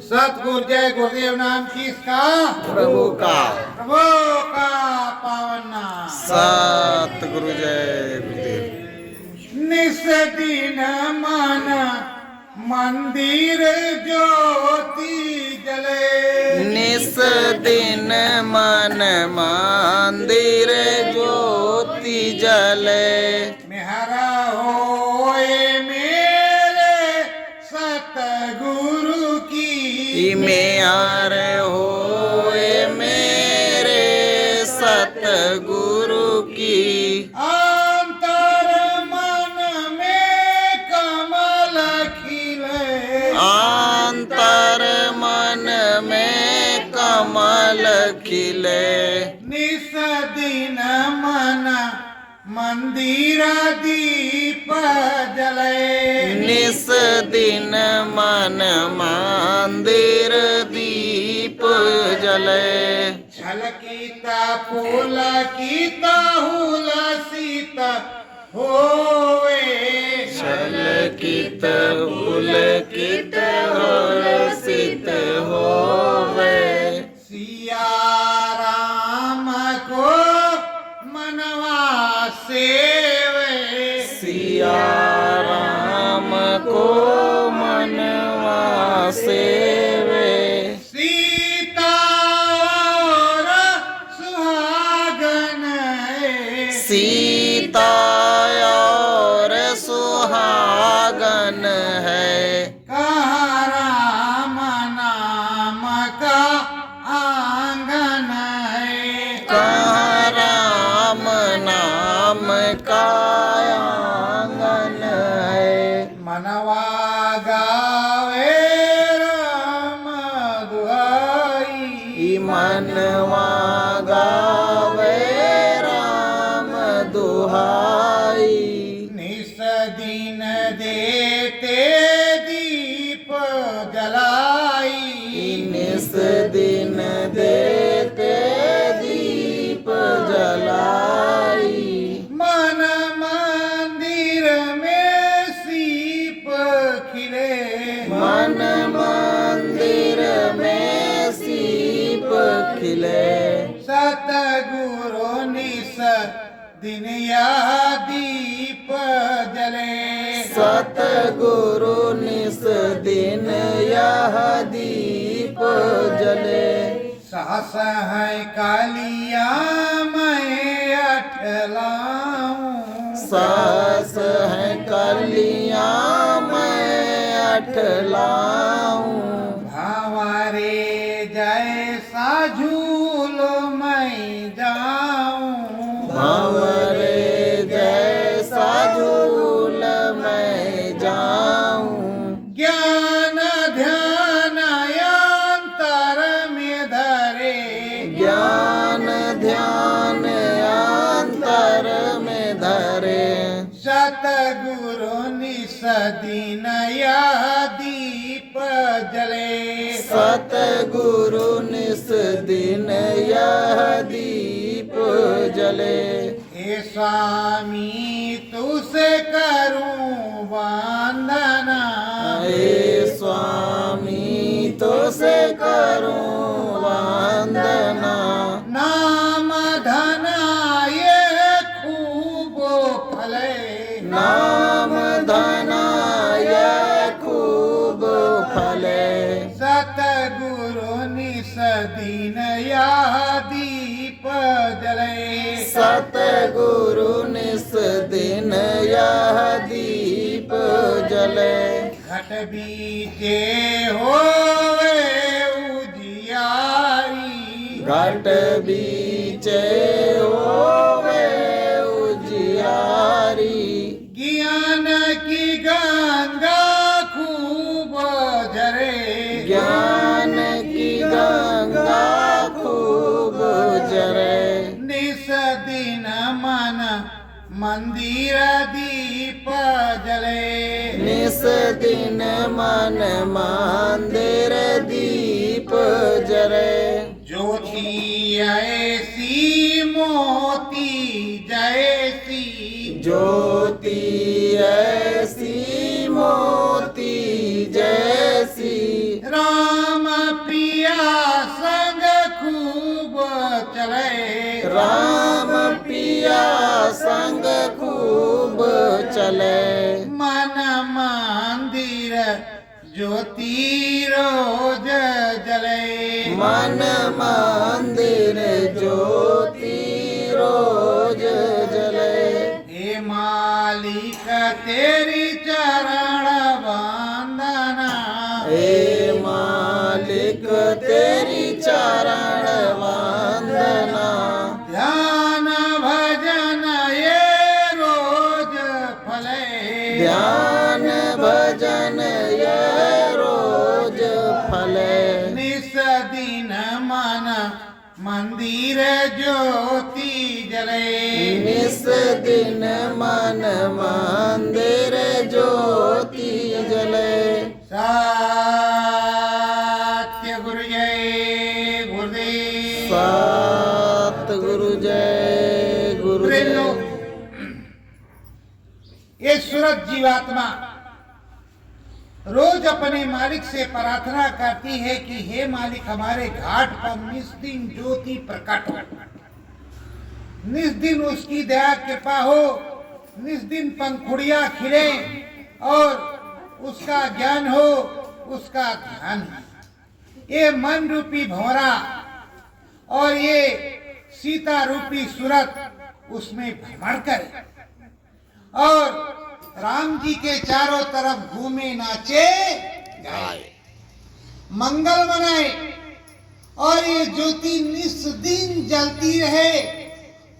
सतगुरु जय गुरुदेव नाम किसका? प्रभु का। प्रभु का पावन नाम। सतगुरु जय गुरुदेव। निस दिन मन मंदिर ज्योति जले। निस दिन मन मंदिर ज्योति जले। मेहरा होए मेरे सतगुरु की। मेहर होए मेरे सतगुरु की। अंतर मन में कमल खिले। अंतर मन में कमल खिले। निस दिन मन मंदिर दीप जले। निस दिन मन मंदिर दीप जले। छलकीता पुलकिता हुलसित होवे। छलकित पुलकित हर्षित होवे। सिया राम को मनवा सेवे। सिया राम को मनवा सेवे। सीता और सुहागन है। सीता और सुहागन है। कहाँ राम नाम का आंगन है। कहाँ राम नाम का आंगन है। मनवा गावे राम दुहाई। मनवा गावे राम दुहाई। निस दिन देते दीप जलाई। निस दिन देते दीप जलाई। मन मंदिर में सीप खिले। मन मंदिर में सीप खिले। सतगुरु निस दिन यह दीप जले। सतगुरु निस दिन यह दीप जले। सास है कालिया मैं अठलाऊं। सास है कलिया मैं अठलाऊं। भावारे जैसा झूलो मैं जाऊं। भंवरे जैसा झूल मैं जाऊं। ज्ञान ध्यान अंतर में धरे। ज्ञान ध्यान अंतर में धरे। सतगुरु निस दिन यह दीप जले। सतगुरु निस दिन यह दीप जले। हे स्वामी तुसे करूं वंदना। हे स्वामी तो से करूं वंदना। नाम धन ये खूब फले। नाम धनाय खूब फले। सतगुरु निस दिन यह दीप जले। सतगुरु निस दिन यह दीप जले। घट बीचे होवे उजियारी। घट बीचे होवे उजियारी। ज्ञान की गंगा खूब झरे। ज्ञान मंदिर दीप जले। निस दिन मन मंदिर दीप जले। ज्योति ऐसी मोती जैसी। ज्योति ऐसी मोती जैसी। राम पिया संग खूब चले। राम पिया संग खूब चले। मन मंदिर ज्योति रोज जले। मन मंदिर ज्योति रोज जले। हे मालिक तेरी चरण वंदना। हे मालिक तेरी चरण वंदना। ध्यान भजन ये रोज फले। ध्यान भजन ये रोज फले। निस दिन मन मंदिर ज्योति जले। निस दिन मन मंदिर ज्योति जले। सत्य गुरु जय गुरुदेव। सतगुरु जय गुरुदेव। ये सूरत जीवात्मा रोज अपने मालिक से प्रार्थना करती है कि हे मालिक हमारे घाट पर निस्दिन ज्योति प्रकट हो। निस्दिन उसकी दया कृपा हो। निस्दिन पंखुड़ियां खिले और उसका ज्ञान हो, उसका ध्यान हो। ये मन रूपी भंवरा और ये सीता रूपी सूरत उसमें भ्रमण करे और राम जी के चारों तरफ घूमे नाचे गाए मंगल मनाए और ये ज्योति निस्दिन जलती रहे।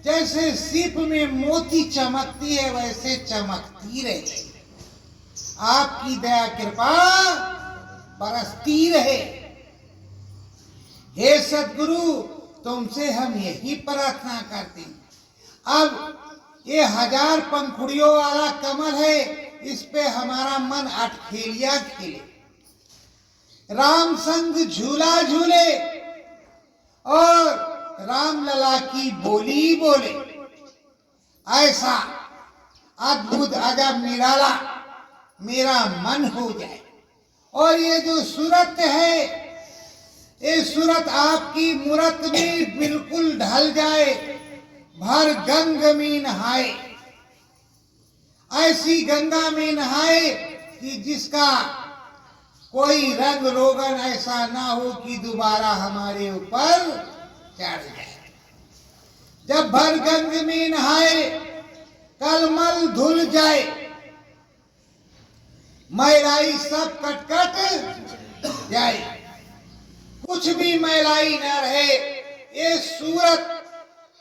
जैसे सीप में मोती चमकती है वैसे चमकती रहे। आपकी दया कृपा बरसती रहे। हे सद्गुरु तुमसे हम यही प्रार्थना करते हैं। अब ये 1000 पंखुड़ियों वाला कमल है, इस पे हमारा मन अटखेलिया खेले। राम संग झूला झूले और राम लला की बोली बोले। ऐसा अद्भुत अजब निराला मेरा मन हो जाए। और ये जो सूरत है, ये सूरत आपकी मूरत में बिल्कुल ढल जाए। भर गंग में नहाए, ऐसी गंगा में नहाए कि जिसका कोई रंग रोगन ऐसा ना हो कि दोबारा हमारे ऊपर चढ़ जाए। जब भर गंग में नहाए कलमल धुल जाए, मैलाई सब कट जाए, कुछ भी मैलाई न रहे। ये सूरत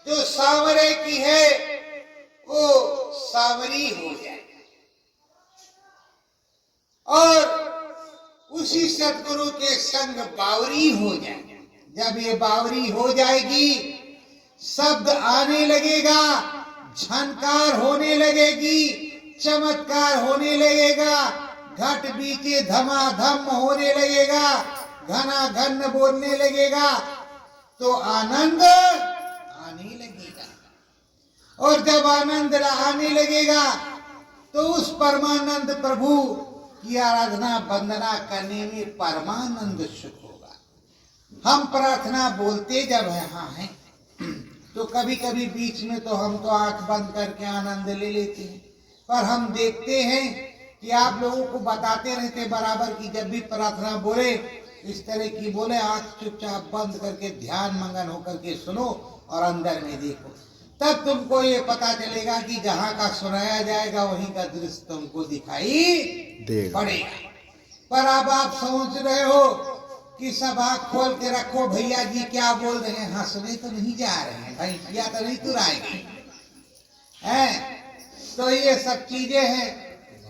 जो सांवरे की है वो सांवरी हो जाए और उसी सद्गुरु के संग बावरी हो जाए। जब ये बावरी हो जाएगी शब्द आने लगेगा, झनकार होने लगेगी, चमत्कार होने लगेगा, घट बीचे धमाधम होने लगेगा, घना घन बोलने लगेगा तो आनंद आने लगेगा। और जब आनंद आने लगेगा तो उस परमानंद प्रभु की आराधना वंदना करने में परमानंद सुख होगा। हम प्रार्थना बोलते जब यहाँ हैं तो कभी कभी बीच में तो हम तो आंख बंद करके आनंद ले लेते हैं, पर हम देखते हैं कि आप लोगों को बताते रहते बराबर कि जब भी प्रार्थना बोले इस तरह की बोले, आंख चुपचाप बंद करके ध्यान मगन होकर के सुनो और अंदर में देखो, तब तुमको ये पता चलेगा कि जहाँ का सुनाया जाएगा वहीं का दृश्य तुमको दिखाई पड़ेगा। पर अब आप सोच रहे हो कि सब आँख खोल के रखो, भैया जी क्या बोल रहे हैं, हंसने तो नहीं जा रहे हैं, भैंसिया तो नहीं तुराएगी हैं। तो ये सब चीजें हैं।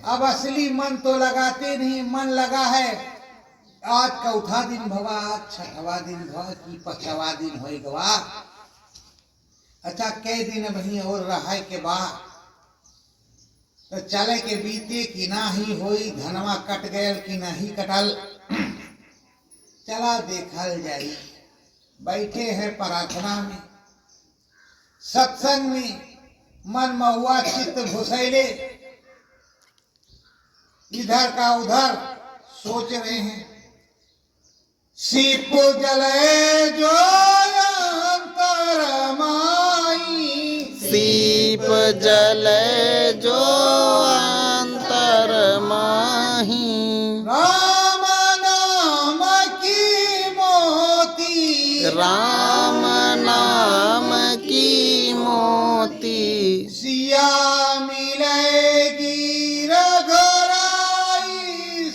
अब असली मन तो लगाते नहीं, मन लगा है आज चौथा दिन भवा, आज छठवा दिन भवा की 5वां दिन हो गवा। अच्छा कई दिन वही और रहा के बाद तो चले के बीते कि ना ही होई, धनवा कट गयल कि नहीं कटल। चला देखल जाई। बैठे हैं प्रार्थना में, सत्संग में, मन महुआ चित्त घुसैले, इधर का उधर सोच रहे हैं। सीप जले जो अंतर माई, सीप जले जो अंतर माही, राम नाम की मोती, राम नाम की मोती, सिया मिलेगी रघुराई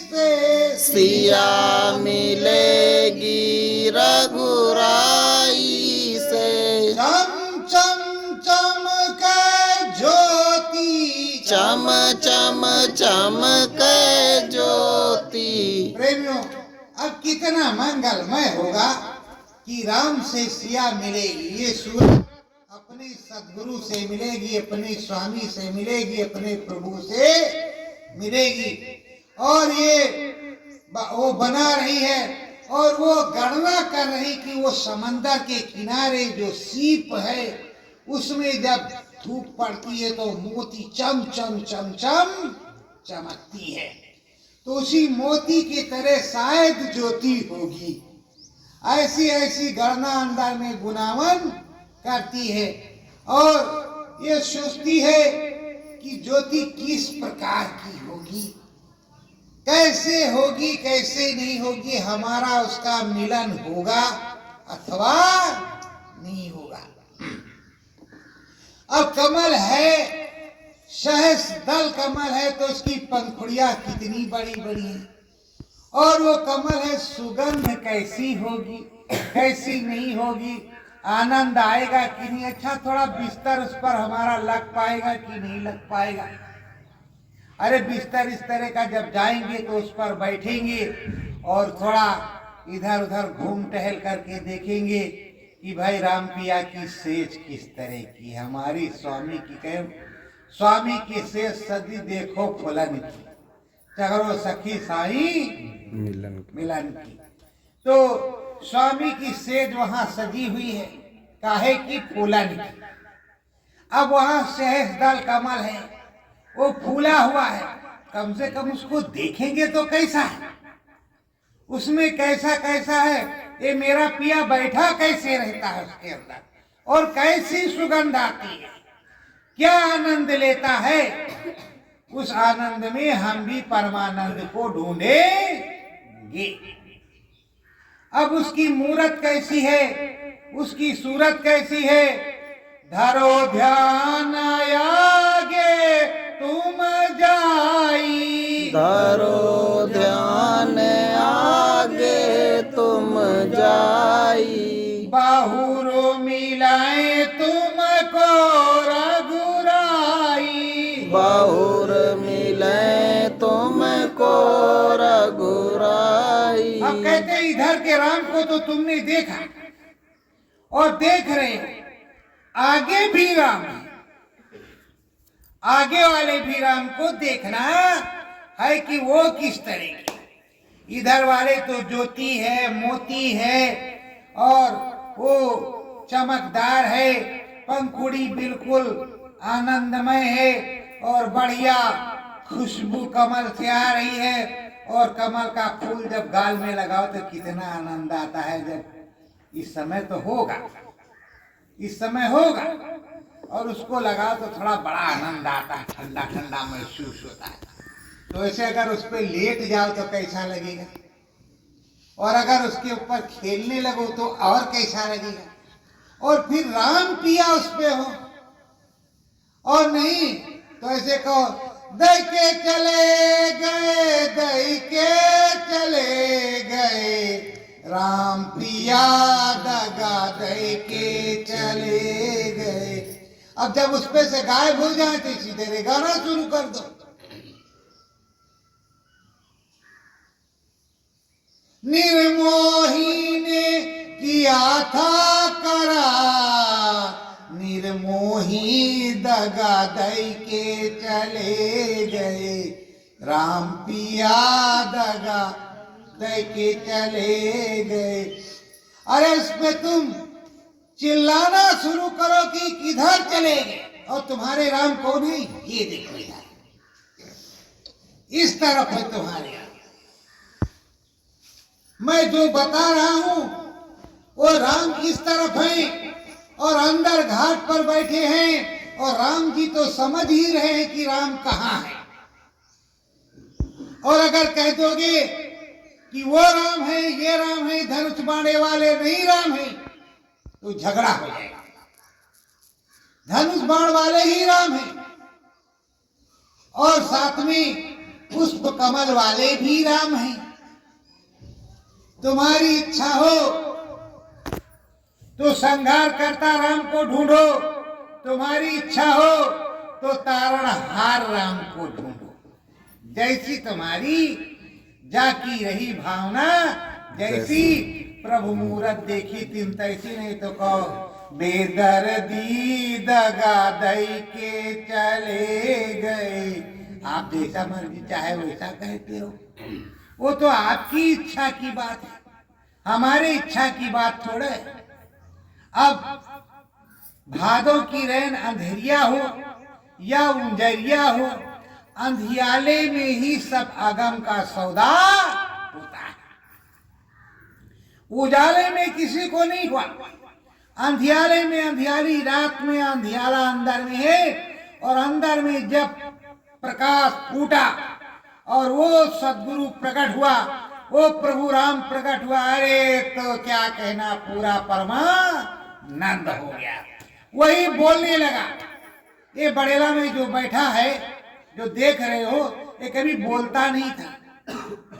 से, सिया मिलेगी रघुराई से। चम चम चमके ज्योति, चम चम चमके ज्योति। प्रेमियों, अब कितना मंगलमय होगा कि राम से सिया मिलेगी। ये सूरत अपने सदगुरु से मिलेगी, अपने स्वामी से मिलेगी, अपने प्रभु से मिलेगी। और ये वो बना रही है और वो गणना कर रही कि वो समंदर के किनारे जो सीप है उसमें जब धूप पड़ती है तो मोती चम चम चम चम चमकती है। तो उसी मोती की तरह शायद ज्योति होगी। ऐसी ऐसी गणना अंदर में गुनावन करती है और ये सोचती है कि ज्योति किस प्रकार की होगी, कैसे होगी, कैसे नहीं होगी, हमारा उसका मिलन होगा अथवा नहीं होगा। अब कमल है, सहस दल कमल है तो उसकी पंखुड़ियां कितनी बड़ी बड़ी हैं और वो कमल है, सुगंध कैसी होगी, कैसी नहीं होगी, आनंद आएगा कि नहीं, अच्छा थोड़ा बिस्तर उस पर हमारा लग पाएगा कि नहीं लग पाएगा। अरे बिस्तर इस तरह का जब जाएंगे तो उस पर बैठेंगे और थोड़ा इधर उधर घूम टहल करके देखेंगे कि भाई राम पिया की सेज किस तरह की, हमारी स्वामी की कहे स्वामी की सेज सदी देखो फुलन की, चगरो सखी साई मिलन की। तो स्वामी की सेज वहां सजी हुई है, काहे की फूलन की। अब वहां सहस दल कमल है, वो फूला हुआ है, कम से कम उसको देखेंगे तो कैसा है, उसमें कैसा कैसा है, ये मेरा पिया बैठा कैसे रहता है उसके अंदर और कैसी सुगंध आती है, क्या आनंद लेता है। उस आनंद में हम भी परमानंद को ढूंढेंगे। अब उसकी मूरत कैसी है, उसकी सूरत कैसी है, धरो ध्यान आगे तुम जाई, धरो ध्यान आगे तुम जाई, बाहुरो मिलाए तुमको रघुराई, बाहुर मिले तुमको रघुराई। अब कहते इधर के राम को तो तुमने देखा और देख रहे हो, आगे भी राम है, आगे वाले भी राम को देखना है कि वो किस तरह की। इधर वाले तो ज्योति है, मोती है और वो चमकदार है, पंखुड़ी बिल्कुल आनंदमय है और बढ़िया खुशबू कमल से आ रही है। और कमल का फूल जब गाल में लगाओ तो कितना आनंद आता है। जब इस समय तो होगा, इस समय होगा और उसको लगाओ तो थोड़ा बड़ा आनंद आता है, ठंडा ठंडा महसूस होता है। तो ऐसे अगर उस पर लेट जाओ तो कैसा लगेगा, और अगर उसके ऊपर खेलने लगो तो और कैसा लगेगा। और फिर राम पिया उस पे हो, और नहीं तो ऐसे कहो दई के चले गए, दई के चले गए, राम पिया दगा दई के चले गए। अब जब उस पे से गायब हो जाए तो इसी तरह गाना शुरू कर दो। निर्मोही ने किया था करार, निर्मोही दगा दई के चले राम पिया दगा दे के चले गए। अरे इसमें तुम चिल्लाना शुरू करो कि किधर चले गए, और तुम्हारे राम कौन है? ये देखो यार, इस तरफ है तुम्हारे राम। मैं जो बता रहा हूं वो राम इस तरफ है, और अंदर घाट पर बैठे हैं, और राम जी तो समझ ही रहे हैं कि राम कहां है। और अगर कह दोगे कि वो राम है, ये राम है, धनुष बाणे वाले नहीं राम है, तो झगड़ा हो जाएगा। धनुष बाण वाले ही राम है, और साथ में पुष्प कमल वाले भी राम हैं। तुम्हारी इच्छा हो तो संहार करता राम को ढूंढो, तुम्हारी इच्छा हो तो तारणहार राम को ढूंढो। जैसी तुम्हारी जाकी रही भावना, जैसी प्रभु मूरत देखी तिन तैसी, नहीं तो कहो बेदर्दी दगा दई के चले गए। आप जैसा मर्जी चाहे वैसा कहते हो, वो तो आपकी इच्छा की बात है, हमारे इच्छा की बात थोड़े। अब भादों की रैन अंधेरिया हो या उंजरिया हो, अंधियाले में ही सब आगम का सौदा होता है। उजाले में किसी को नहीं हुआ, अंधियाले में अंधियाली, रात में अंधियाला अंदर में है, और अंदर में जब प्रकाश फूटा और वो सदगुरु प्रकट हुआ, वो प्रभु राम प्रकट हुआ, अरे तो क्या कहना, पूरा परमानंद हो गया। वही बोलने लगा। ये बड़ेला में जो बैठा है, जो देख रहे हो, ये कभी बोलता नहीं था,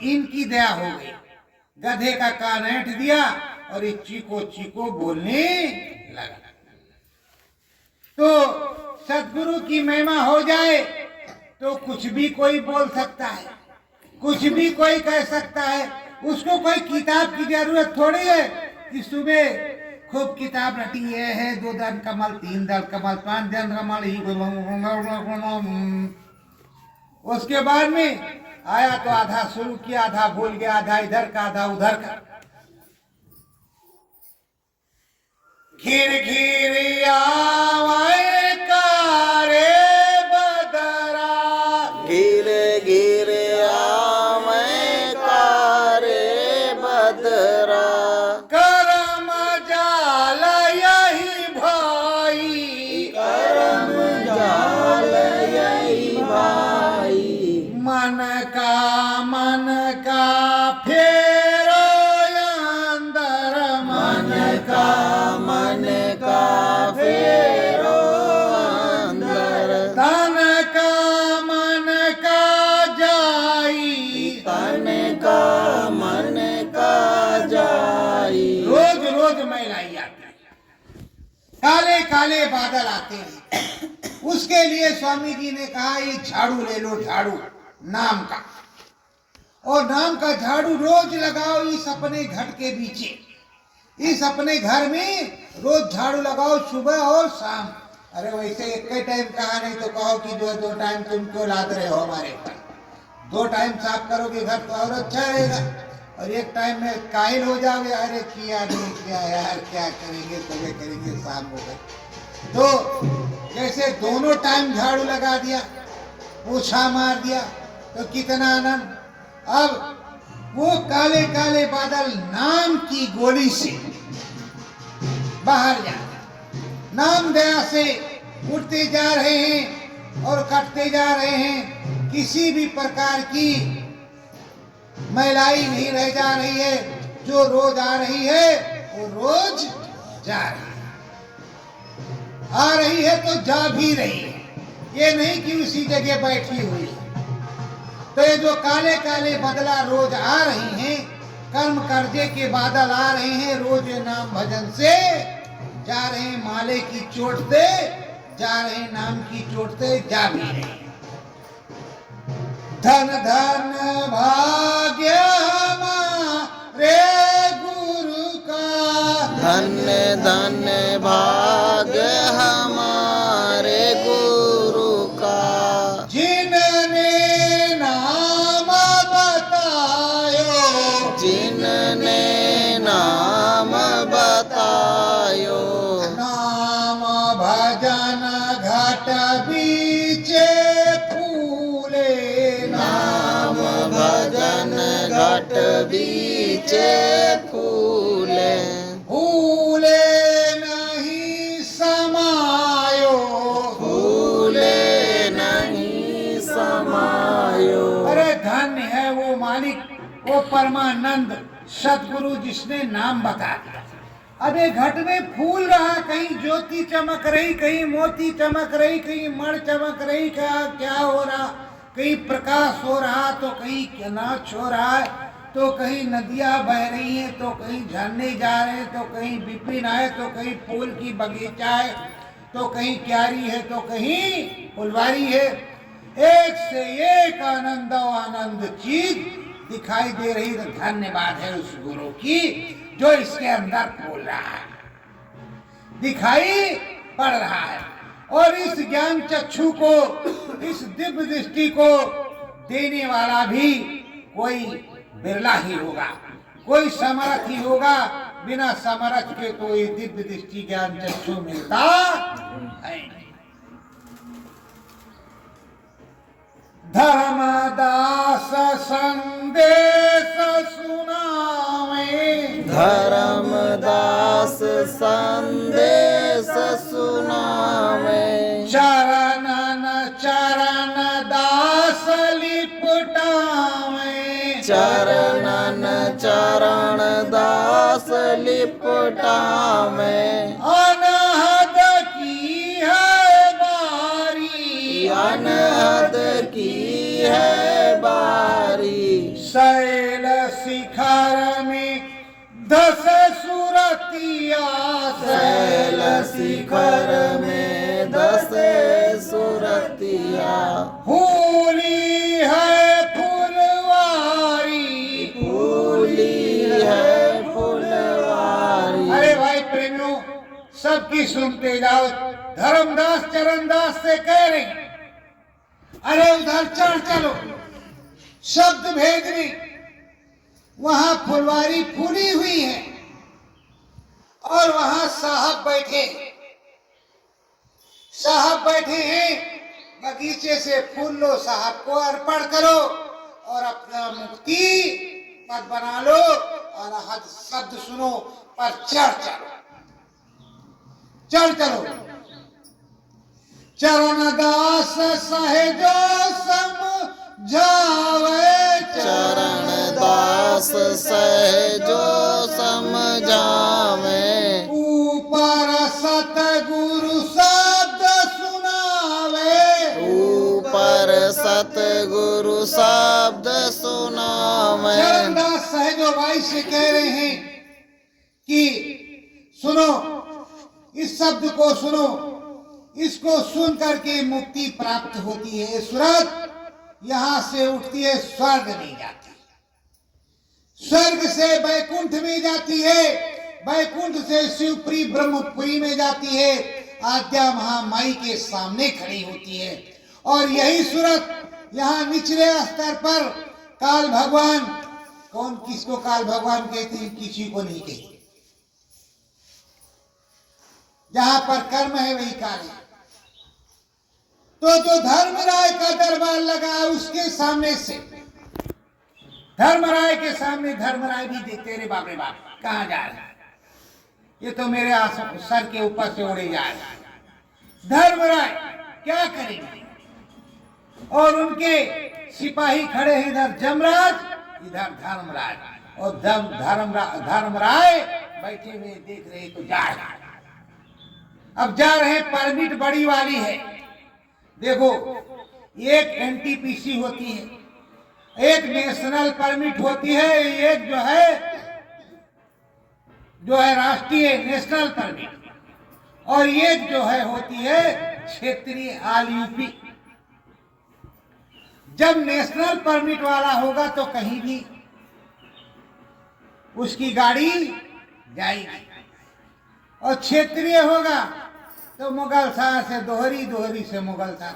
इनकी दया हो गई। गधे का कान ऐंठ दिया और ये चीको चीको बोलने लगा। तो सदगुरु की महिमा हो जाए तो कुछ भी कोई बोल सकता है, कुछ भी कोई कह सकता है। उसको कोई किताब की जरूरत थोड़ी है कि सुबह खूब किताब रटी है, 2 दल कमल, 3 दल कमल, 5 दल कमल ही। उसके बाद में आया तो आधा शुरू किया, आधा भूल गया, आधा इधर का आधा उधर का। घिर घिर आवे कारे बदरा, गिर गिर आवे कारे बदरा, करम जाल यही भाई, करम जाल यही भाई, मन का फेरो अंदर, मन का फेरो अंदर, तन का मन का जाई, तन का मन का जाई। रोज रोज मैलाई आती है, काले काले बादल आते हैं। उसके लिए स्वामी जी ने कहा ये झाड़ू ले लो, झाड़ू नाम का, और नाम का झाड़ू रोज लगाओ इस अपने घर के पीछे, इस अपने घर में रोज झाड़ू लगाओ, सुबह और शाम। अरे वैसे एक ही टाइम कहा, नहीं तो कहो कि जो 2 टाइम तुम क्यों लाद रहे हो हमारे ऊपर। 2 टाइम साफ करोगे घर तो और अच्छा रहेगा, और एक टाइम में काहिल हो जाओगे, अरे किया नहीं किया यार, क्या करेंगे, सुबह करेंगे, शाम हो गए। तो जैसे दोनों टाइम झाड़ू लगा दिया, पोछा मार दिया, तो कितना आनंद। अब वो काले काले बादल नाम की गोली से बाहर जा, नाम दया से उठते जा रहे हैं और कटते जा रहे हैं। किसी भी प्रकार की मैलाई नहीं रह जा रही है। जो रोज आ रही है वो रोज जा रही है, आ रही है तो जा भी रही है, ये नहीं कि उसी जगह बैठी हुई है। तो ये जो काले काले बदला रोज आ रही हैं, कर्म कर्जे के बादल आ रहे हैं, रोज नाम भजन से जा रहे हैं, माले की चोट से जा रहे हैं, नाम की चोट से जा भी रहे हैं। धन धन भाग्य हमारे गुरु का, धन्य धन्य भाग्य हमारे गुरु का, जिनने नाम जिसने नाम बतायो। नाम भजन घट बीचे फूले, नाम भजन घट बीचे फूले। फूले नहीं समायो, फूले नहीं समायो। अरे धन्य है वो मालिक, वो परमानंद सदगुरु जिसने नाम बता दिया। अब ये घट में फूल रहा, कहीं ज्योति चमक रही, कहीं मोती चमक रही, कहीं मण चमक रही, क्या हो रहा, कहीं प्रकाश हो रहा, तो कहीं नाच हो रहा है, तो कहीं नदियां बह रही हैं, तो कहीं झरने जा रहे हैं, तो कहीं विपिन है, तो कहीं फूल की बगीचा है, तो कहीं क्यारी है, तो कहीं फुलवारी है। एक से एक आनंद आनंद चीज दिखाई दे रही। तो धन्यवाद है उस गुरु की जो इसके अंदर बोल रहा है, दिखाई पड़ रहा है। और इस ज्ञान चक्षु को, इस दिव्य दृष्टि को देने वाला भी कोई बिरला ही होगा, कोई समर्थ ही होगा। बिना समर्थ के तो ये दिव्य दृष्टि ज्ञान चक्षु मिलता है। धर्मदास संदेश सुनावे, धर्मदास संदेश सुनावे। चरणन चरण दास लिपटावे, चरणन चरण दास लिपटावे। अनहद की है बारी, अनहद की है बारी। शैल शिखर में दस सुरतिया, शैल शिखर में 10 सुरतिया। फूली है फुलवारी, फूली है फुलवारी। अरे भाई प्रेमियों, सबकी सुनते जाओ। धर्मदास चरणदास से कह रहे, अरे उधर चढ़ चलो, शब्द भेदनी, वहां फुलवारी फूली हुई है और वहां साहब बैठे, साहब बैठे हैं। बगीचे से फूल लो, साहब को अर्पण करो और अपना मुक्ति पद बना लो और हद शब्द सुनो, पर चढ़ चलो, चढ़ चलो। चरणदास सहजो समझावे, चरणदास सहजो समझावे। ऊपर सतगुरु शब्द सुनावे, ऊपर सतगुरु शब्द सुनावे। चरणदास सहजो भाई से कह रहे हैं कि सुनो, इस शब्द को सुनो, इसको सुन करके मुक्ति प्राप्त होती है। सूरत यहां से उठती है, स्वर्ग में जाती है, स्वर्ग से वैकुंठ में जाती है, वैकुंठ से शिवपुरी ब्रह्मपुरी में जाती है, आद्या महामाई के सामने खड़ी होती है। और यही सूरत यहाँ निचले स्तर पर काल भगवान, कौन किसको काल भगवान कहते हैं, किसी को नहीं कहते। जहां पर कर्म है वही काल है। तो जो धर्मराय का दरबार लगा, उसके सामने से धर्मराय के सामने धर्मराय भी देखते, रे बाप रे बाप, कहां जा रहे हैं, ये तो मेरे सर के ऊपर से उड़े जा रहे। धर्मराय क्या करेंगे? और उनके सिपाही खड़े हैं, इधर जमराज, इधर धर्मराज, और धर्मराय बैठे हुए देख रहे, तो जा रहे। अब जा रहे, परमिट बड़ी वाली है। देखो, एक एनटीपीसी होती है, एक नेशनल परमिट होती है, एक जो है राष्ट्रीय नेशनल परमिट, और एक जो है होती है क्षेत्रीय ऑल यूपी। जब नेशनल परमिट वाला होगा तो कहीं भी उसकी गाड़ी जाएगी, और क्षेत्रीय होगा तो मुगलसराय से दोहरी, दोहरी से मुगलसराय।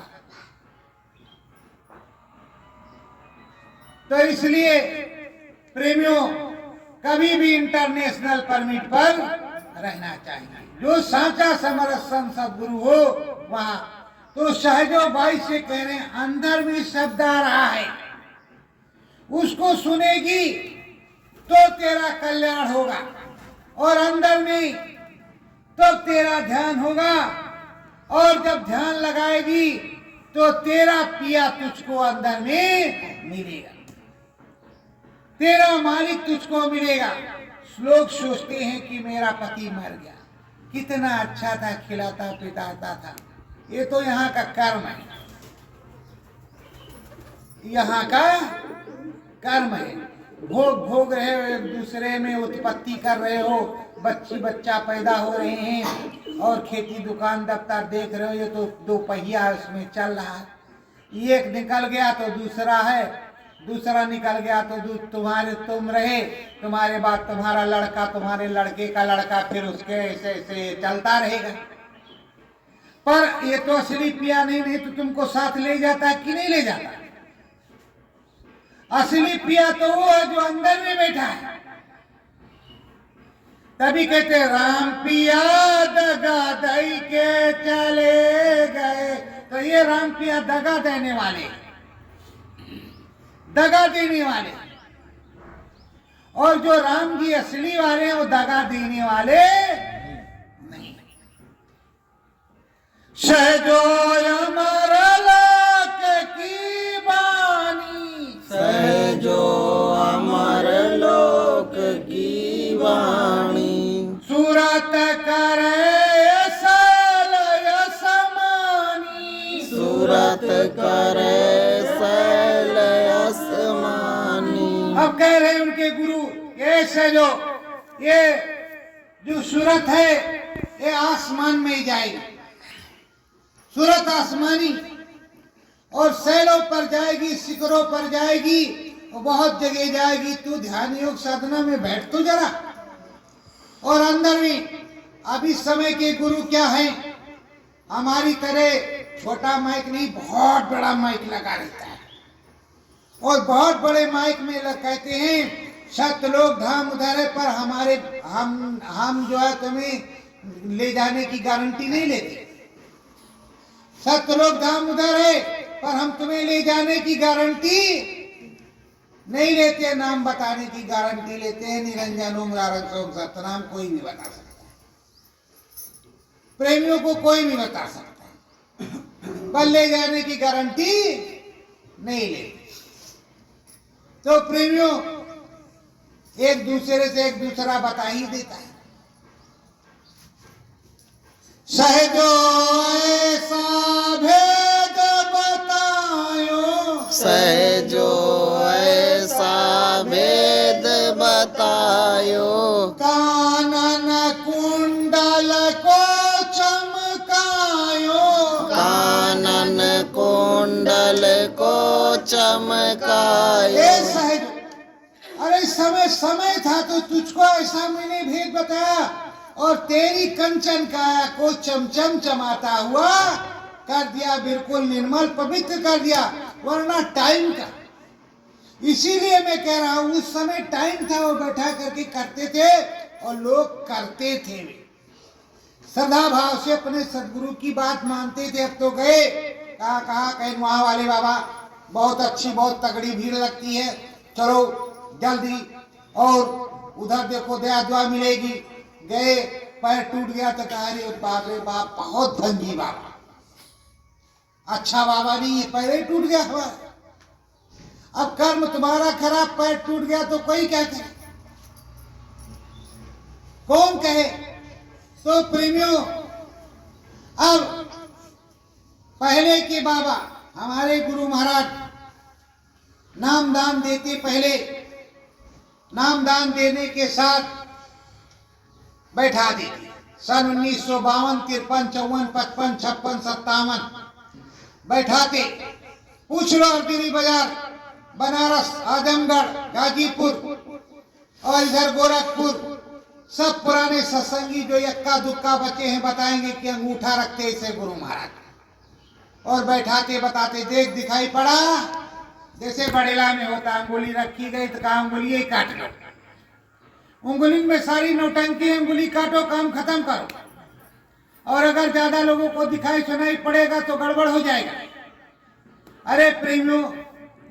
तो इसलिए प्रेमियों, कभी भी इंटरनेशनल परमिट पर रहना चाहिए। जो साचा समरस संत सदगुरु हो वहां तो सहजो बाई से कह रहे हैं, अंदर में शब्द आ रहा है, उसको सुनेगी तो तेरा कल्याण होगा, और अंदर में तो तेरा ध्यान होगा, और जब ध्यान लगाएगी तो तेरा पिया तुझको अंदर में मिलेगा, तेरा मालिक तुझको मिलेगा। लोग सोचते हैं कि मेरा पति मर गया, कितना अच्छा था, खिलाता पिलाता था। ये तो यहाँ का कर्म है, यहाँ का कर्म है। भोग भोग रहे हो, एक दूसरे में उत्पत्ति कर रहे हो, बच्ची बच्चा पैदा हो रहे हैं, और खेती दुकान दफ्तर देख रहे हो, ये तो दो पहिया उसमें चल रहा है। एक निकल गया तो दूसरा है, दूसरा निकल गया तो तुम्हारे तुम रहे, तुम्हारे बाद तुम्हारा लड़का, तुम्हारे लड़के का लड़का, फिर उसके ऐसे ऐसे चलता रहेगा। पर ये तो असली पिया नहीं तो तुमको साथ ले जाता कि नहीं ले जाता? असली पिया तो वो है जो अंदर में बैठा है। तभी कहते राम पिया दगा दई के चले गए। तो ये राम पिया दगा देने वाले, दगा देने वाले, और जो राम जी असली वाले हैं वो दगा देने वाले नहीं। सहजो अमर लोक की बानी, सहजो अमर लोक की वाणी, सूरत करे सलय समानी, सूरत करे सैल आसमानी। अब कह रहे हैं उनके गुरु, ये सहजो, ये जो सूरत है ये आसमान में ही जाएगी, सूरत आसमानी, और सैलों पर जाएगी, शिखरों पर जाएगी, और बहुत जगह जाएगी। तू ध्यान योग साधना में बैठ तो जरा। और अंदर में अब इस समय के गुरु क्या हैं, हमारी तरह छोटा माइक नहीं, बहुत बड़ा माइक लगा रहता है, और बहुत बड़े माइक में कहते हैं सतलोक धाम उधर है, पर हमारे हम जो है तुम्हें ले जाने की गारंटी नहीं लेते। सतलोक धाम उधर है पर हम तुम्हें ले जाने की गारंटी नहीं लेते, नाम बताने की गारंटी लेते हैं। निरंजन ओम नारायण सोम सतनाम कोई भी बता सकता है, प्रेमियों को कोई भी बता सकता है, पर ले जाने की गारंटी नहीं लेते। तो प्रेमियों एक दूसरे से एक दूसरा बता ही देता है। सहजो ऐसा भेद बतायो, सहजो ऐसा भेद बतायो, कानन कुंडल को चमकायो, कानन कुंडल को चमकायो। ए सहजो, अरे समय था तो तुझको ऐसा मैंने भेद बताया, और तेरी कंचन काया को चमचम चमाता हुआ कर दिया, बिल्कुल निर्मल पवित्र कर दिया, वरना टाइम का। इसीलिए मैं कह रहा हूं उस समय टाइम था, वो बैठा करके करते थे और लोग करते थे, श्रद्धा भाव से अपने सदगुरु की बात मानते थे। अब तो गए कहा कहीं वहां वाले बाबा बहुत अच्छी बहुत तगड़ी भीड़ लगती है, चलो जल्दी, और उधर देखो दया दुआ मिलेगी। गए, पैर टूट गया तो कहा रे बाप रे बाप, बहुत भंगी बाबा, अच्छा बाबा नहीं है, पैर ही टूट गया हमारा। अब कर्म तुम्हारा खराब, पैर टूट गया तो कोई क्या करे, कौन कहे? तो प्रेमियों अब पहले के बाबा हमारे गुरु महाराज नाम दान देते, पहले नाम दान देने के साथ बैठा देते। सन 1952, 53, 54, 55, 56, 57 बैठाते। पूछ लो अर्दिनी बाजार, बनारस, आजमगढ़, गाजीपुर और इधर गोरखपुर, सब पुराने सत्संगी जो यक्का दुक्का बचे हैं बताएंगे कि अंगूठा रखते ऐसे गुरु महाराज, और बैठाते बताते। देख दिखाई पड़ा जैसे बड़ेला में होता, अंगुली रखी गई तो कहा अंगुली ही काट लो, उंगली में सारी नौटंकी, उंगली काटो, काम खत्म करो। और अगर ज्यादा लोगों को दिखाई सुनाई पड़ेगा तो गड़बड़ हो जाएगा। अरे प्रेमियों,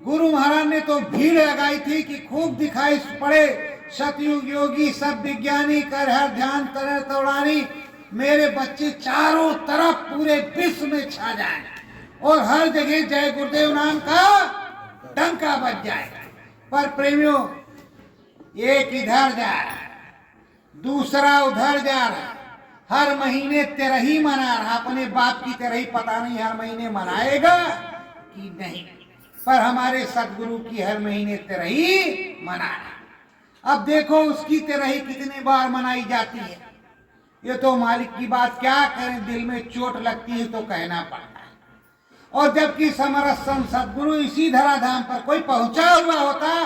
गुरु महाराज ने तो भीड़ लगाई थी कि खूब दिखाई पड़े, सतयुग योगी सब विज्ञानी कर हर ध्यान तरह तोड़ानी, मेरे बच्चे चारों तरफ पूरे विश्व में छा जाए और हर जगह जय गुरुदेव नाम का डंका बज जाए। पर प्रेमियों, एक इधर जा रहा है, दूसरा उधर जा रहा है, हर महीने तेरही मना रहा, अपने बाप की तेरही पता नहीं हर महीने मनाएगा कि नहीं, पर हमारे सदगुरु की हर महीने तेरही मना रहा। अब देखो उसकी तेरही कितने बार मनाई जाती है, ये तो मालिक की बात, क्या करें, दिल में चोट लगती है तो कहना पड़ता है। और जबकि समरस संत सदगुरु इसी धराधाम पर कोई पहुंचा हुआ होता,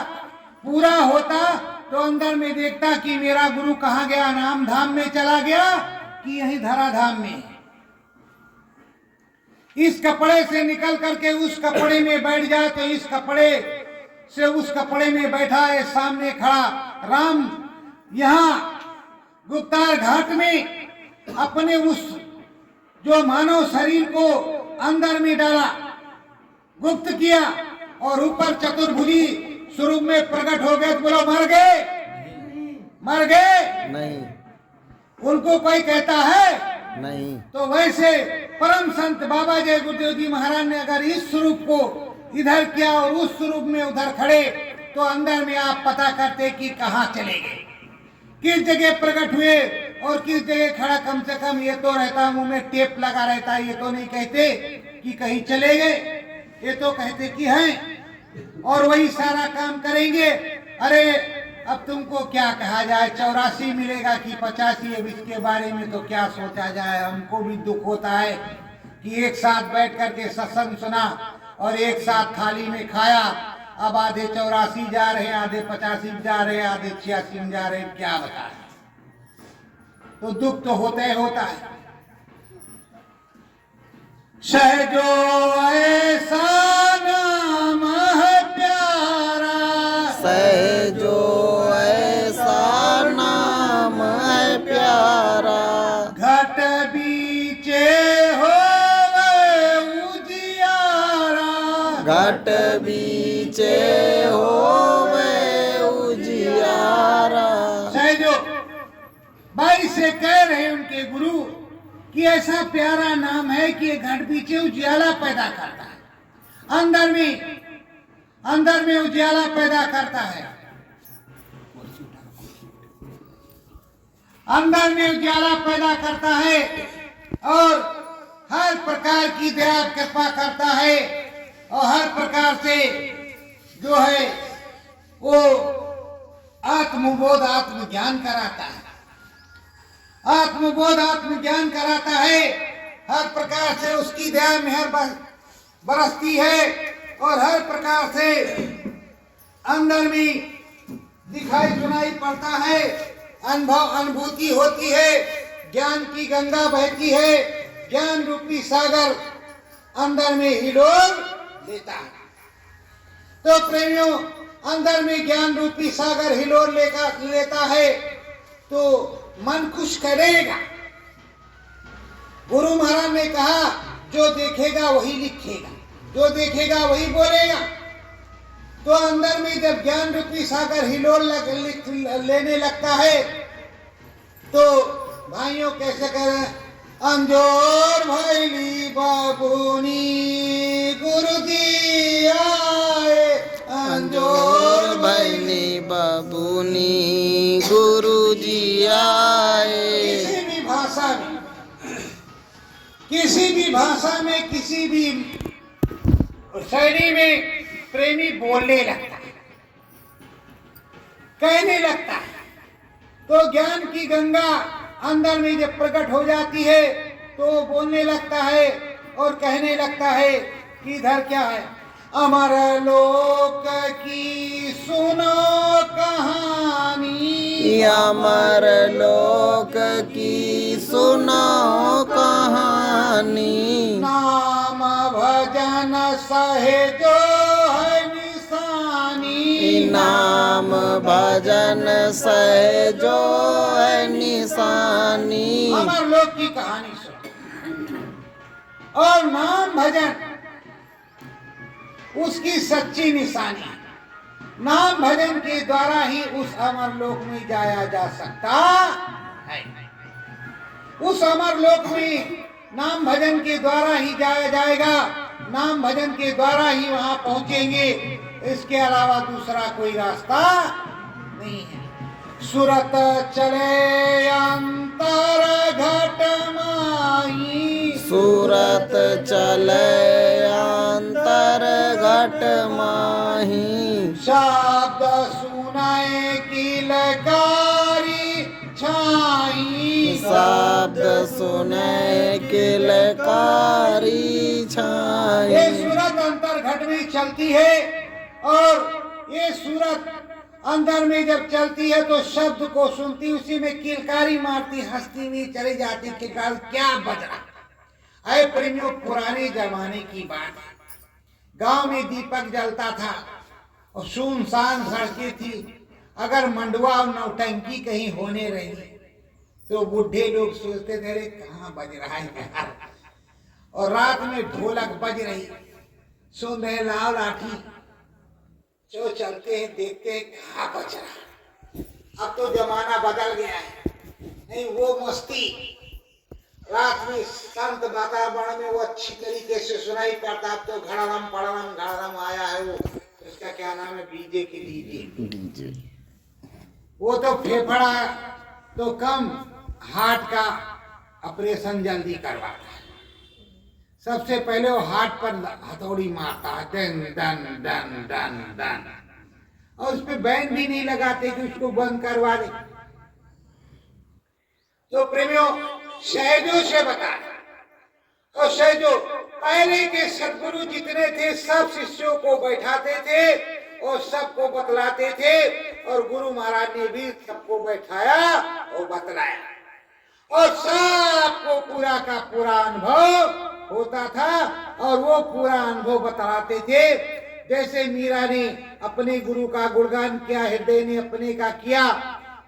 पूरा होता, तो अंदर में देखता कि मेरा गुरु कहाँ गया, नाम धाम में चला गया कि यही धराधाम में। इस कपड़े से निकल करके उस कपड़े में बैठ जाए तो इस कपड़े से उस कपड़े में बैठा है, सामने खड़ा राम यहाँ गुप्तार घाट में अपने उस जो मानव शरीर को अंदर में डाला, गुप्त किया और ऊपर चतुर्भुजी स्वरूप में प्रकट हो गए। तो बोलो मर गए, मर गए नहीं, उनको कोई कहता है नहीं। तो वैसे परम संत बाबा जय गुरुदेव जी महाराज ने अगर इस स्वरूप को इधर किया और उस स्वरूप में उधर खड़े, तो अंदर में आप पता करते कि कहाँ चले गए, किस जगह प्रकट हुए और किस जगह खड़ा। कम से कम ये तो रहता, मुंह में टेप लगा रहता, ये तो नहीं कहते कि कहीं चले गए, ये तो कहते कि हैं और वही सारा काम करेंगे। अरे अब तुमको क्या कहा जाए, 84 मिलेगा कि 85, अब इसके बारे में तो क्या सोचा जाए। हमको भी दुख होता है कि एक साथ बैठ करके सत्संग सुना और एक साथ थाली में खाया, अब आधे 84 जा रहे हैं, आधे 85 जा रहे हैं, आधे 86 जा रहे हैं, क्या बताएं। तो दुख तो होता ही होता है। सहजो ऐसा नाम है प्यारा, सहजो ऐसा नाम है प्यारा, घट बीचे होवे उजियारा, घट बीचे होवे उजियारा। सहजो भाई से कह रहे उनके गुरु कि ऐसा प्यारा नाम है कि घट बीचे उजियाला पैदा करता है, अंदर में उजियाला पैदा करता है, अंदर में उजियाला पैदा करता है और हर प्रकार की दया कृपा करता है और हर प्रकार से जो है वो आत्मबोध आत्मज्ञान कराता है, आत्मबोध आत्मज्ञान कराता है। हर प्रकार से उसकी दया मेहर बरसती है और हर प्रकार से अंदर में दिखाई सुनाई पड़ता है, अनुभव अनुभूति होती है, ज्ञान की गंगा बहती है, ज्ञान रूपी सागर अंदर में हिलोर लेता है। तो प्रेमियों, अंदर में ज्ञान रूपी सागर हिलोर लेता है तो मन खुश करेगा। गुरु महाराज ने कहा जो देखेगा वही लिखेगा, जो देखेगा वही बोलेगा। तो अंदर में जब ज्ञान रूपी सागर हिलोर लेने लगता है तो भाइयों कैसे करें, अंजोर भैली बाबूनी गुरुजी आए, अंजोर भैली बाबूनी गुरुजी आए। किसी भी भाषा में, किसी भी भाषा में, किसी भी शैली में प्रेमी बोलने लगता है, कहने लगता है। तो ज्ञान की गंगा अंदर में जब प्रकट हो जाती है तो बोलने लगता है और कहने लगता है कि इधर क्या है, अमर लोक की सुनो कहानी, अमर लोक की सुनो कहानी, नाम भजन सहजो है निशानी, नाम भजन सहजो है निशानी। अमर लोक की कहानी सुनो और नाम भजन उसकी सच्ची निशानी है। नाम भजन के द्वारा ही उस अमर लोक में जाया जा सकता है। उस अमर लोक में नाम भजन के द्वारा ही जाया जाएगा। नाम भजन के द्वारा ही वहां पहुंचेंगे। इसके अलावा दूसरा कोई रास्ता नहीं है। सुरत चले अंतर घट माही, सूरत चले अंतर घट माही। शब्द सुनाए किलकारी छाई, शब्द सुने किलकारी छाई। ये सूरत अंतर घट में चलती है और ये सूरत अंदर में जब चलती है तो शब्द को सुनती, उसी में किलकारी मारती, हंसती हुई चली जाती। किलकार क्या बज रहा है प्रेमियों, पुराने जमाने की बात है। गांव में दीपक जलता था और सुनसान सड़कें थी। अगर मंडवा और नौटंकी कहीं होने रही तो बूढ़े लोग सोचते थे अरे कहाँ बज रहा है यार। और रात में ढोलक बज रही, सुन रहे लाल लाठी, जो चलते हैं देखते हैं कहाँ बज रहा। अब तो जमाना बदल गया है, नहीं वो मस्ती रात में शांत वातावरण में वो अच्छी तरीके से सुनाई पड़ता। अब तो घड़ारम आया है, वो इसका क्या नाम है, डीजे की डीजे। वो तो फेफड़ा तो कम, हार्ट का ऑपरेशन जल्दी करवाता है। सबसे पहले वो हार्ट पर हथौड़ी मारता है, done done done done done, और उस पे बैंड भी नहीं लगाते कि उसको बंद करवा दे। तो प्रेमियों सहजों से बता, और सहजो पहले के सदगुरु जितने थे सब शिष्यों को बैठाते थे और सबको बतलाते थे। और गुरु महाराज ने भी सबको बैठाया और बतलाया और सबको पूरा का पूरा अनुभव होता था और वो पूरा अनुभव बतलाते थे। जैसे मीरा ने अपने गुरु का गुणगान किया, हृदय ने अपने का किया,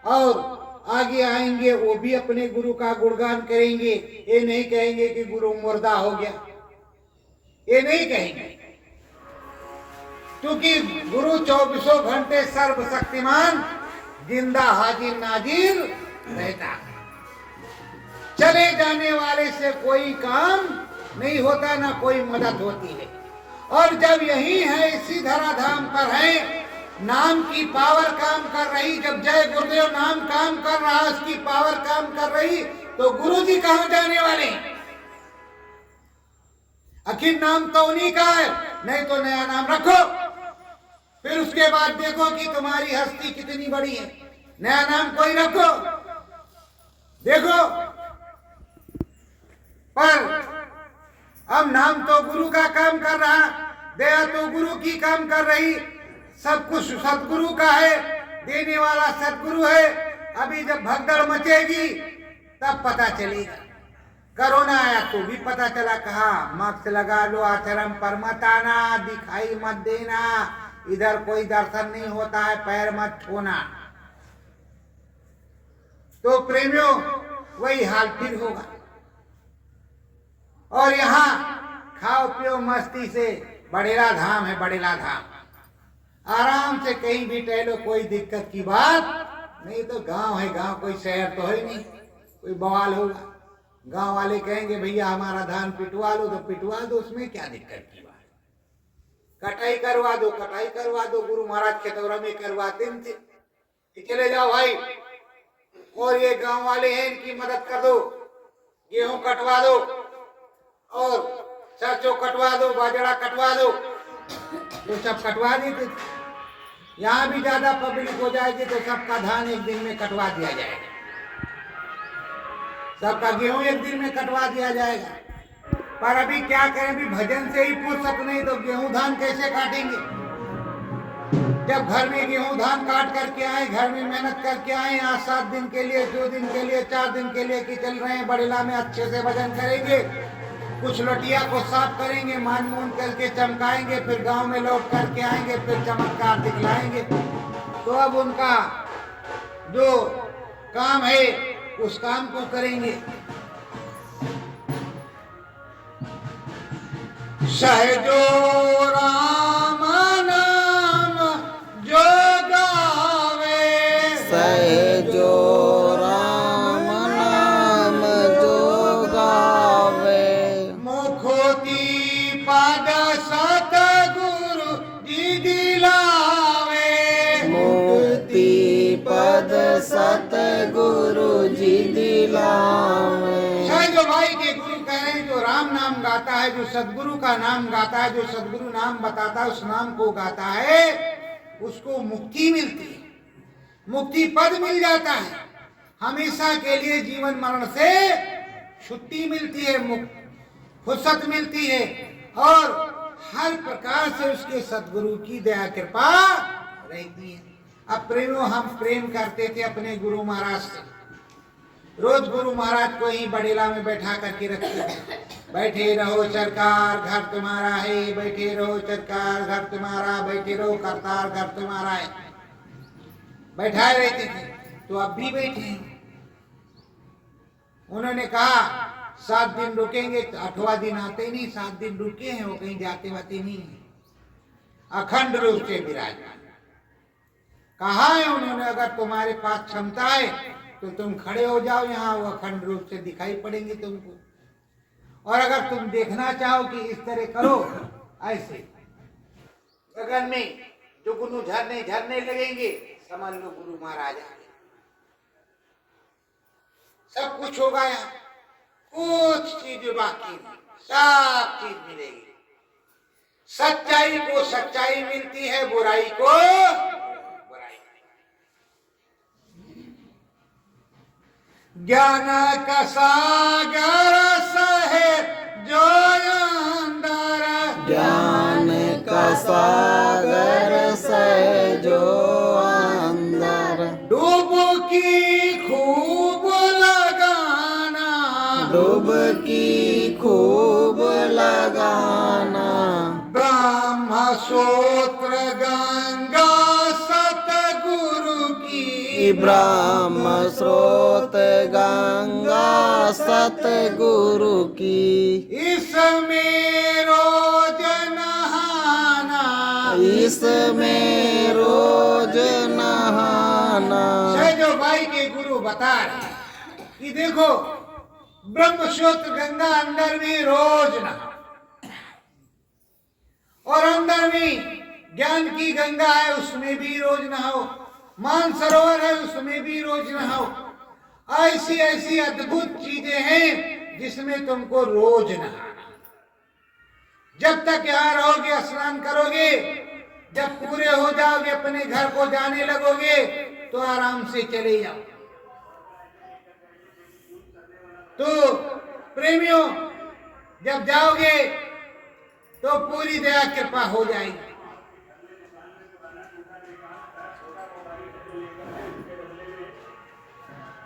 और आगे आएंगे वो भी अपने गुरु का गुणगान करेंगे। ये नहीं कहेंगे कि गुरु मुर्दा हो गया, ये नहीं कहेंगे, क्योंकि गुरु 24 घंटे सर्वशक्तिमान जिंदा हाजिर नाजिर रहता। चले जाने वाले से कोई काम नहीं होता, ना कोई मदद होती है। और जब यही है, इसी धराधाम पर है, नाम की पावर काम कर रही। जब जय गुरुदेव नाम काम कर रहा, उसकी पावर काम कर रही, तो गुरु जी कहां जाने वाले? आखिर नाम तो उन्हीं का है, नहीं तो नया नाम रखो, फिर उसके बाद देखो कि तुम्हारी हस्ती कितनी बड़ी है। नया नाम कोई रखो, देखो। पर अब नाम तो गुरु का काम कर रहा, दया तो गुरु की काम कर रही, सब कुछ सतगुरु का है, देने वाला सतगुरु है। अभी जब भगदड़ मचेगी तब पता चलेगा। कोरोना आया तो भी पता चला, कहा मास्क लगा लो, आचरण पर मत आना, दिखाई मत देना, इधर कोई दर्शन नहीं होता है, पैर मत छूना। तो प्रेमियों वही हाल फिर होगा। और यहाँ खाओ पियो मस्ती से, बड़ेला धाम है, बड़ेला धाम, आराम से कहीं भी टहलो, कोई दिक्कत की बात नहीं। तो गांव है, गांव कोई शहर तो है नहीं, कोई बवाल होगा। गांव वाले कहेंगे भैया हमारा धान पिटवा लो, तो पिटवा दो, उसमें क्या दिक्कत की बात। कटाई करवा दो, कटाई करवा दो, गुरु महाराज खेतौरा में करवाते थे कि चले जाओ भाई, और ये गांव वाले हैं इनकी मदद कर दो, गेहूं कटवा दो और सरसों कटवा दो, बाजरा कटवा दो, तो सब कटवा देते। यहाँ भी ज्यादा पब्लिक हो जाएगी तो सबका धान एक दिन में कटवा दिया जाएगा, सबका गेहूं एक दिन में कटवा दिया जाएगा। पर अभी क्या करें, अभी भजन से ही फुर्सत नहीं, तो गेहूं धान कैसे काटेंगे? जब घर में गेहूं धान काट करके आए, घर में मेहनत करके आए, आज 7 दिन के लिए, 2 दिन के लिए, 4 दिन के लिए कि चल रहे हैं बड़ेला में अच्छे से भजन करेंगे, कुछ लोटिया को साफ करेंगे, मान मून करके चमकाएंगे, फिर गांव में लौट करके आएंगे, फिर चमत्कार दिखलाएंगे। तो अब उनका जो काम है उस काम को करेंगे। सहजो राम नाम जो गावे, सहजो राम नाम जो गावे, मुखोती पद सतगुरु जी दिलावे, मुक्ति पद सतगुरु जी दिलावे। सहजो भाई के गुरु कह रहे हैं, जो राम नाम गाता है, जो सदगुरु का नाम गाता है, जो सदगुरु नाम बताता है, उस नाम को गाता है, उसको मुक्ति मिलती है, मुक्ति पद मिल जाता है, हमेशा के लिए जीवन मरण से छुट्टी मिलती है, फुर्सत मिलती है, और हर प्रकार से उसके सदगुरु की दया कृपा रहती है। अब प्रेमियों, हम प्रेम करते थे अपने गुरु महाराज से, रोज गुरु महाराज को ही बड़ेला में बैठा करके रखते थे। बैठे रहो सरकार घर तुम्हारा है, बैठे रहो सरकार घर तुम्हारा, बैठे रहो करतार घर तुम्हारा है, बैठाए रहते थे। तो अब भी बैठे हैं। उन्होंने कहा 7 दिन रुकेंगे, 8वां दिन आते नहीं, 7 दिन रुके हैं, वो कहीं जाते वाते नहीं है, अखंड रूप से विराजमान। कहा है उन्होंने, अगर तुम्हारे पास क्षमता है तो तुम खड़े हो जाओ यहाँ, वो अखंड रूप से दिखाई पड़ेंगे तुमको। और अगर तुम देखना चाहो कि इस तरह करो, ऐसे गगन में जो गुरु झरने झरने लगेंगे, समझ लो गुरु महाराज आ गए। सब कुछ होगा यहाँ, कुछ चीज बाकी नहीं, सब चीज मिलेगी। सच्चाई को सच्चाई मिलती है, बुराई को बुराई। ज्ञान का सागर सहे जो अंदर, ज्ञान का सागर सहे जो अंदर, डुबकी खूब लगाना, डुबकी खूब लगाना, ब्रह्म सूत्र गंगा सतगुरु की, ब्रह्म स्रोत गंगा सतगुरु की, इसमें रोज नहाना, इसमें रोज नहाना। सहजो भाई के गुरु बता रहे कि देखो, ब्रह्मसूत्र गंगा अंदर में रोज नहा, और अंदर में ज्ञान की गंगा है, उसमें भी रोज नहाओ, मानसरोवर है, उसमें भी रोज नहाओ। ऐसी ऐसी अद्भुत चीजें हैं जिसमें तुमको रोज नहाना। जब तक यहाँ रहोगे, स्नान करोगे, जब पूरे हो जाओगे, अपने घर को जाने लगोगे, तो आराम से चले जाओ। तो प्रेमियों, जब जाओगे तो पूरी दया कृपा हो जाएगी।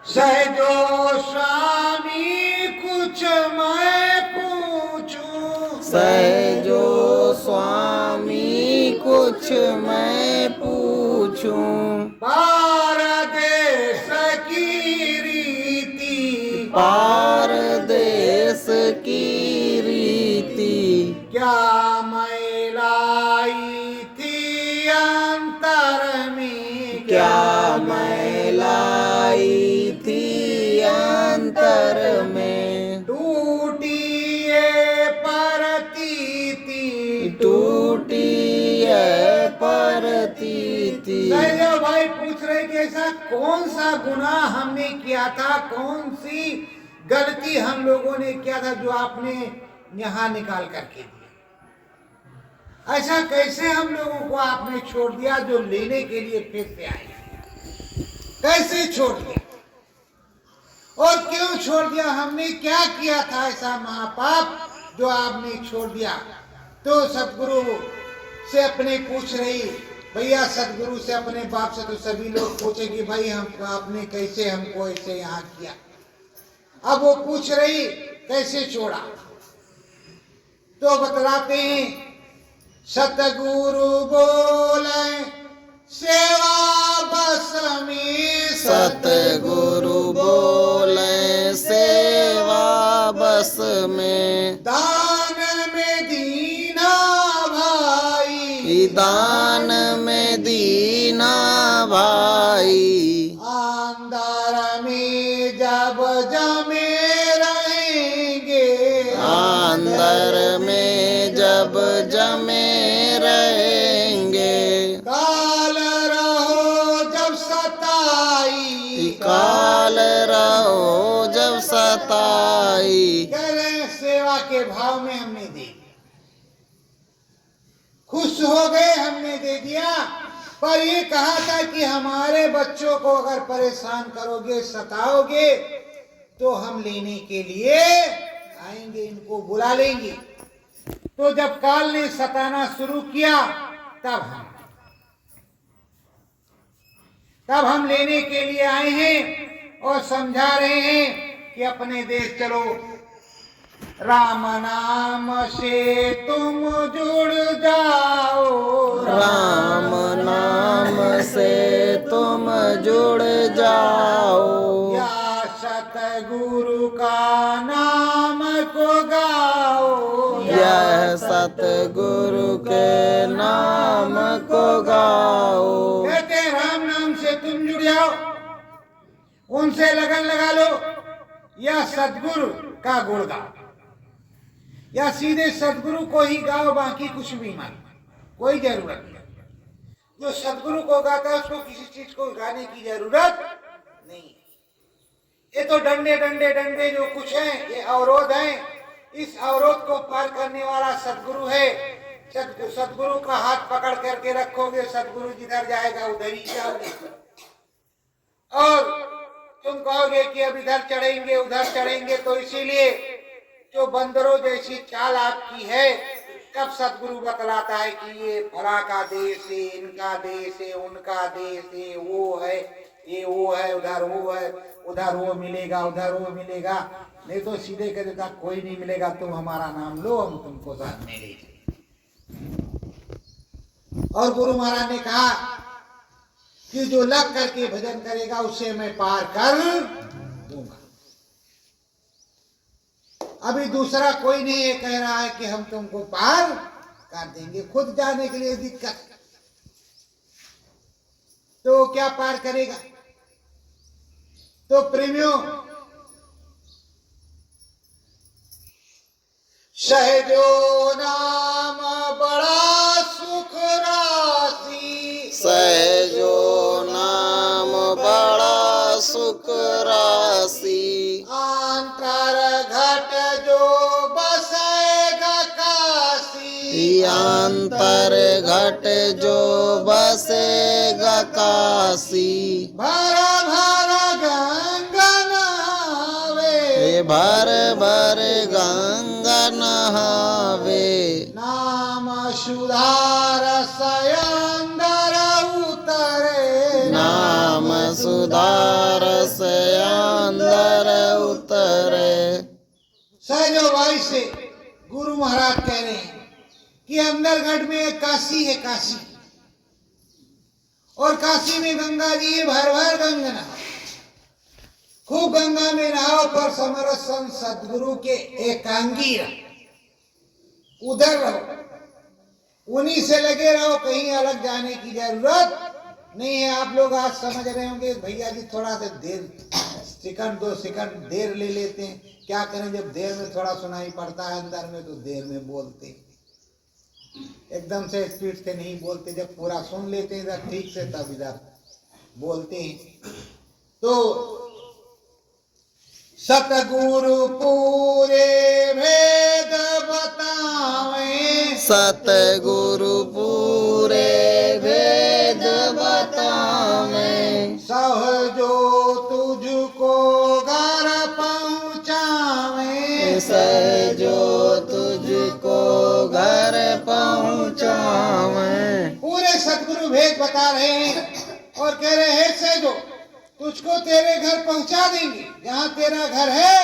सहजो स्वामी कुछ मैं पूछूं, सहजो स्वामी कुछ मैं पूछूं, पारदेश की रीति, पारदेश की रीति, क्या मैं लाई थी अंतर में, क्या मैं लाई थी अंतर में, टूटी ये परतीति, टूटी है परतीति। सहजो भाई पूछ रहे कि ऐसा कौन सा गुनाह हमने किया था, कौन सी गलती हम लोगों ने किया था जो आपने यहाँ निकाल करके दिया। ऐसा कैसे हम लोगों को आपने छोड़ दिया जो लेने के लिए फिर से आए? कैसे छोड़ दिया और क्यों छोड़ दिया? हमने क्या किया था ऐसा महापाप जो आपने छोड़ दिया? तो सदगुरु से अपने पूछ रही, भैया सदगुरु से, अपने बाप से तो सभी लोग पूछे कि भाई हम आपने कैसे हमको ऐसे यहाँ किया। अब वो पूछ रही कैसे छोड़ा। तो बतलाते हैं सतगुरु बोले सेवा बस में, सतगुरु बोले सेवा बस में, दान में दीना भाई, दान में दीना भाई, अंदर में जब जमे रहेंगे, अंदर में जब जमे रहेंगे, काल रहो जब सताई, काल रहो जब सताई। कह रहे हैं सेवा के भाव में हमने दे दिया, खुश हो गए, हमने दे दिया। पर ये कहा था कि हमारे बच्चों को अगर परेशान करोगे, सताओगे, तो हम लेने के लिए आएंगे, इनको बुला लेंगे। तो जब काल ने सताना शुरू किया, तब हम लेने के लिए आए हैं और समझा रहे हैं कि अपने देश चलो, राम नाम से तुम जुड़ जाओ, राम नाम से तुम जुड़ जाओ, या सतगुरु का नाम को गाओ, यह सतगुरु के नाम को गाओ। कहते हैं राम नाम से तुम जुड़ जाओ, उनसे लगन लगा लो, या सतगुरु का गुण गाओ, या सीधे सतगुरु को ही गाओ, बाकी कुछ भी मत, कोई जरूरत नहीं। जो सतगुरु को गाता है उसको किसी चीज को गाने की जरूरत नहीं। ये तो डंडे डंडे डंडे जो कुछ है, ये अवरोध हैं। इस अवरोध को पार करने वाला सतगुरु है। सतगुरु का हाथ पकड़ करके रखोगे, सतगुरु जिधर जाएगा उधर ही जाओगे। और तुम कहोगे कि अब इधर चढ़ेंगे उधर चढ़ेंगे, तो इसीलिए जो बंदरों जैसी चाल आपकी है, कब सतगुरु बतलाता है कि ये फला का देश है, इनका देश है, उनका देश है, वो है, ये वो है, उधर वो है, उधर वो मिलेगा, उधर वो मिलेगा। नहीं तो सीधे कह देता कोई नहीं मिलेगा, तुम हमारा नाम लो, हम तुमको साथ में ले जाएंगे। और गुरु महाराज ने कहा कि जो लग करके भजन करेगा उसे मैं पार कर दूंगा। अभी दूसरा कोई नहीं ये कह रहा है कि हम तुमको पार कर देंगे, खुद जाने के लिए दिक्कत, तो क्या पार करेगा। तो प्रेमियों, सहजो नाम बड़ा सुख राशि, सहजो नाम बड़ा सुख राशि, अंतर घट जो बसेगा काशी, अंतर घट जो बसेगा काशी, भर भर गंगा नहावे, भर भर गंगा नहावे, नाम सुधार सयंदर उतरे, नाम सुधार से अंदर उतरे। सहजो भाई से गुरु महाराज कह रहे हैं कि अंदरगढ़ में एक काशी है, काशी, और काशी में गंगा जी है, भर भर गंगा नहाओ, खूब गंगा में नहाओ, पर समरसन सदगुरु के एकांगी रहो, उधर रहो, उन्हीं से लगे रहो, कहीं अलग जाने की जरूरत नहीं है। आप लोग आज समझ रहे होंगे भैया जी थोड़ा सा देर, सेकंड 2 सेकंड देर ले लेते हैं, क्या करें, जब देर में थोड़ा सुनाई पड़ता है अंदर में तो देर में बोलते, एकदम से स्पीड से नहीं बोलते, जब पूरा सुन लेते हैं इधर ठीक से तब इधर बोलते हैं। तो सतगुरु पूरे भेद बतावे, सतगुरु पूरे भेद बतावे, सहजो तुझको घर पहुँचावे, सहजो तुझको घर पहुँचावे। पूरे सतगुरु भेद बता रहे हैं और कह रहे हैं सहजो तुझको तेरे घर पहुंचा देंगे, जहां तेरा घर है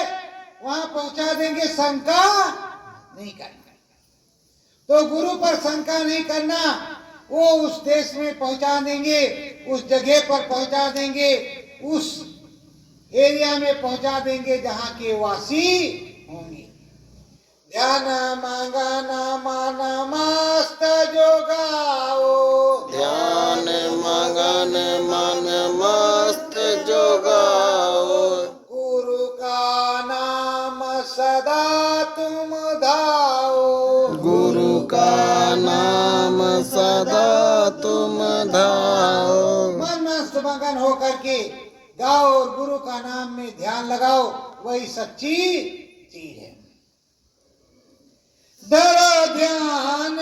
वहां पहुंचा देंगे, शंका नहीं करेंगे। तो गुरु पर शंका नहीं करना, वो उस देश में पहुंचा देंगे, उस जगह पर पहुंचा देंगे, उस एरिया में पहुंचा देंगे जहां के वासी होंगे। ध्यान मगन मन मस्त जो गाओ, ध्यान मगन मन मस्त जो गाओ, गुरु का नाम सदा तुम धाओ, गुरु का नाम सदा तुम धाओ। मन मस्त मगन होकर के गाओ और गुरु का नाम में ध्यान लगाओ, वही सच्ची चीज है। धरो ध्यान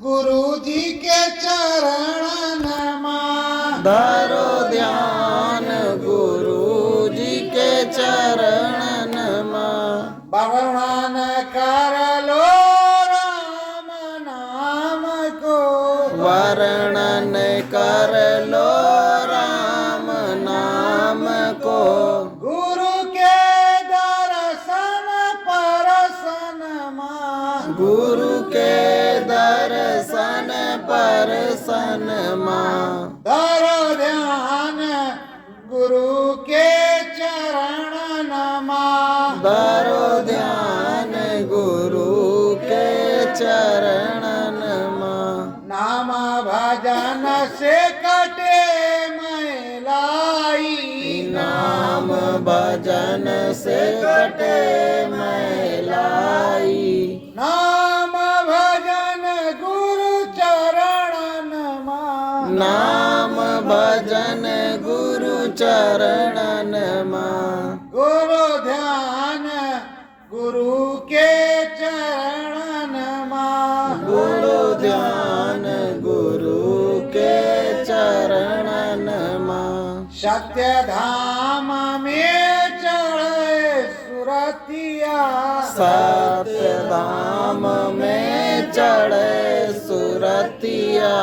गुरु जी के चरण में, धरो ध्यान गुरु जी के चरण में, वर्णन कर लो राम नाम को, वर्णन कर लो राम नाम को, गुरु के दर्शन परसन में, गुरु के दर्शन परसन मां। धरो ध्यान गुरु के चरण में, धरो ध्यान गुरु के चरण मां। नाम भजन से कटे मैलाई, नाम भजन से कटे मैलाई, नाम भजन गुरु चरण में, नाम भजन गुरु चरण मां। गुरु ध्यान गुरु के चरण में, गुरु ध्यान गुरु के चरण मां। सत्य धाम में चढ़े सुरतिया, सत्य धाम में चढ़े सुरतिया,